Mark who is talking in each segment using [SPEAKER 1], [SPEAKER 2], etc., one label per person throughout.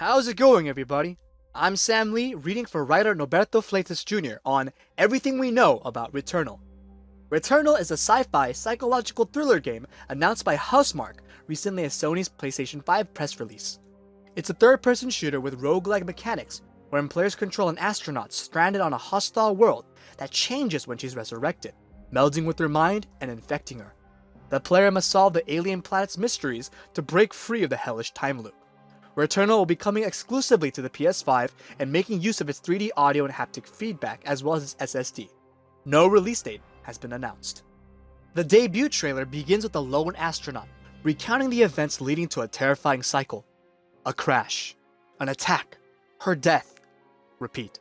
[SPEAKER 1] How's it going, everybody? I'm Sam Lee, reading for writer Norberto Fleites Jr. on Everything We Know About Returnal. Returnal is a sci-fi psychological thriller game announced by Housemarque recently at Sony's PlayStation 5 press release. It's a third-person shooter with roguelike mechanics, wherein players control an astronaut stranded on a hostile world that changes when she's resurrected, melding with her mind and infecting her. The player must solve the alien planet's mysteries to break free of the hellish time loop. Returnal will be coming exclusively to the PS5 and making use of its 3D audio and haptic feedback as well as its SSD. No release date has been announced. The debut trailer begins with a lone astronaut recounting the events leading to a terrifying cycle. A crash, an attack, her death. Repeat.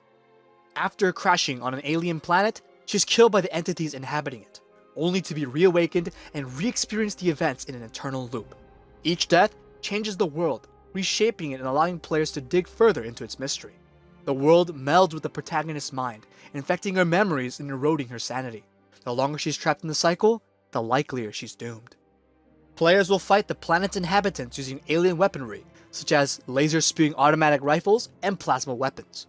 [SPEAKER 1] After crashing on an alien planet, she's killed by the entities inhabiting it, only to be reawakened and re-experience the events in an eternal loop. Each death changes the world, reshaping it and allowing players to dig further into its mystery. The world melds with the protagonist's mind, infecting her memories and eroding her sanity. The longer she's trapped in the cycle, the likelier she's doomed. Players will fight the planet's inhabitants using alien weaponry, such as laser-spewing automatic rifles and plasma weapons.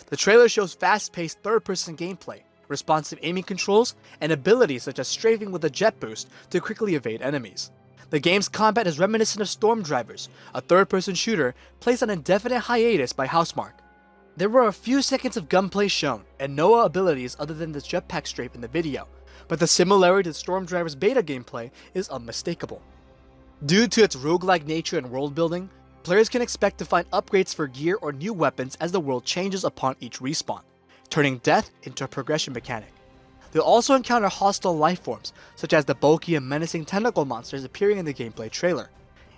[SPEAKER 1] The trailer shows fast-paced third-person gameplay, responsive aiming controls, and abilities such as strafing with a jet boost to quickly evade enemies. The game's combat is reminiscent of Storm Drivers, a third-person shooter placed on indefinite hiatus by Housemarque. There were a few seconds of gunplay shown, and no abilities other than the jetpack strafe in the video, but the similarity to Storm Drivers beta gameplay is unmistakable. Due to its roguelike nature and world building, players can expect to find upgrades for gear or new weapons as the world changes upon each respawn, turning death into a progression mechanic. They'll also encounter hostile life forms, such as the bulky and menacing tentacle monsters appearing in the gameplay trailer.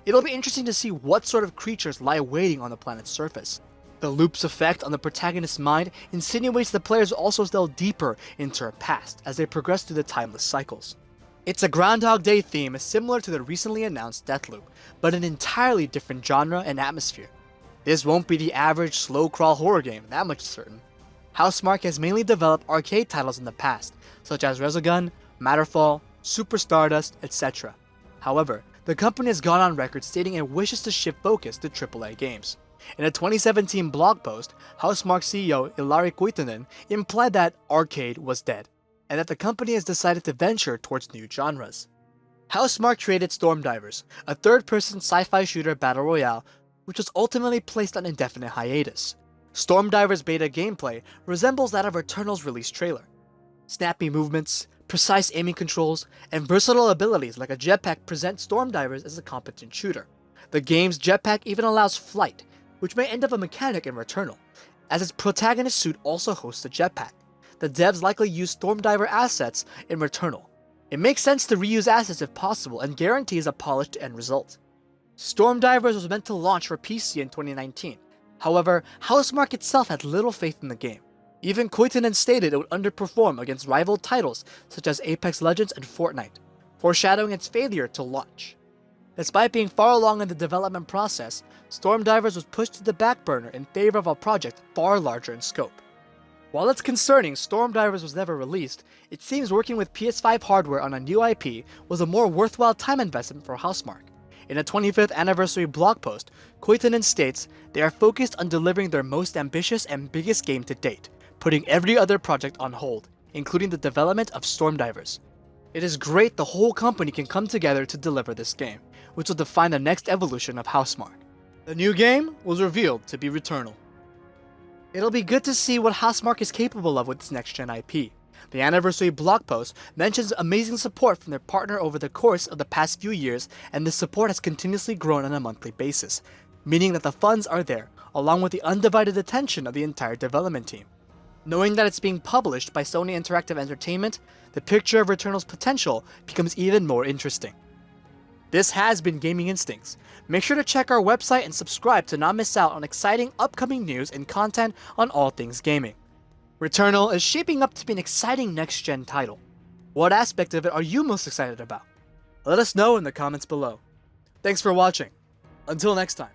[SPEAKER 1] It'll be interesting to see what sort of creatures lie waiting on the planet's surface. The loop's effect on the protagonist's mind insinuates the players also delve deeper into her past as they progress through the timeless cycles. It's a Groundhog Day theme similar to the recently announced Deathloop, but an entirely different genre and atmosphere. This won't be the average slow-crawl horror game, that much is certain. Housemarque has mainly developed arcade titles in the past, such as Resogun, Matterfall, Super Stardust, etc. However, the company has gone on record stating it wishes to shift focus to AAA games. In a 2017 blog post, Housemarque CEO Ilari Kuitunen implied that arcade was dead, and that the company has decided to venture towards new genres. Housemarque created Storm Divers, a third-person sci-fi shooter battle royale, which was ultimately placed on indefinite hiatus. Storm Divers beta gameplay resembles that of Returnal's release trailer. Snappy movements, precise aiming controls, and versatile abilities like a jetpack present Storm Divers as a competent shooter. The game's jetpack even allows flight, which may end up a mechanic in Returnal, as its protagonist suit also hosts a jetpack. The devs likely use Storm Diver assets in Returnal. It makes sense to reuse assets if possible and guarantees a polished end result. Storm Divers was meant to launch for PC in 2019. However, Housemarque itself had little faith in the game. Even Kuitunen stated it would underperform against rival titles such as Apex Legends and Fortnite, foreshadowing its failure to launch. Despite being far along in the development process, Storm Divers was pushed to the back burner in favor of a project far larger in scope. While it's concerning Storm Divers was never released, it seems working with PS5 hardware on a new IP was a more worthwhile time investment for Housemarque. In a 25th anniversary blog post, Kuitunen states they are focused on delivering their most ambitious and biggest game to date, putting every other project on hold, including the development of Storm Divers. It is great the whole company can come together to deliver this game, which will define the next evolution of Housemarque. The new game was revealed to be Returnal. It'll be good to see what Housemarque is capable of with its next-gen IP. The anniversary blog post mentions amazing support from their partner over the course of the past few years, and this support has continuously grown on a monthly basis, meaning that the funds are there, along with the undivided attention of the entire development team. Knowing that it's being published by Sony Interactive Entertainment, the picture of Returnal's potential becomes even more interesting. This has been Gaming Instincts. Make sure to check our website and subscribe to not miss out on exciting upcoming news and content on all things gaming. Returnal is shaping up to be an exciting next-gen title. What aspect of it are you most excited about? Let us know in the comments below. Thanks for watching. Until next time.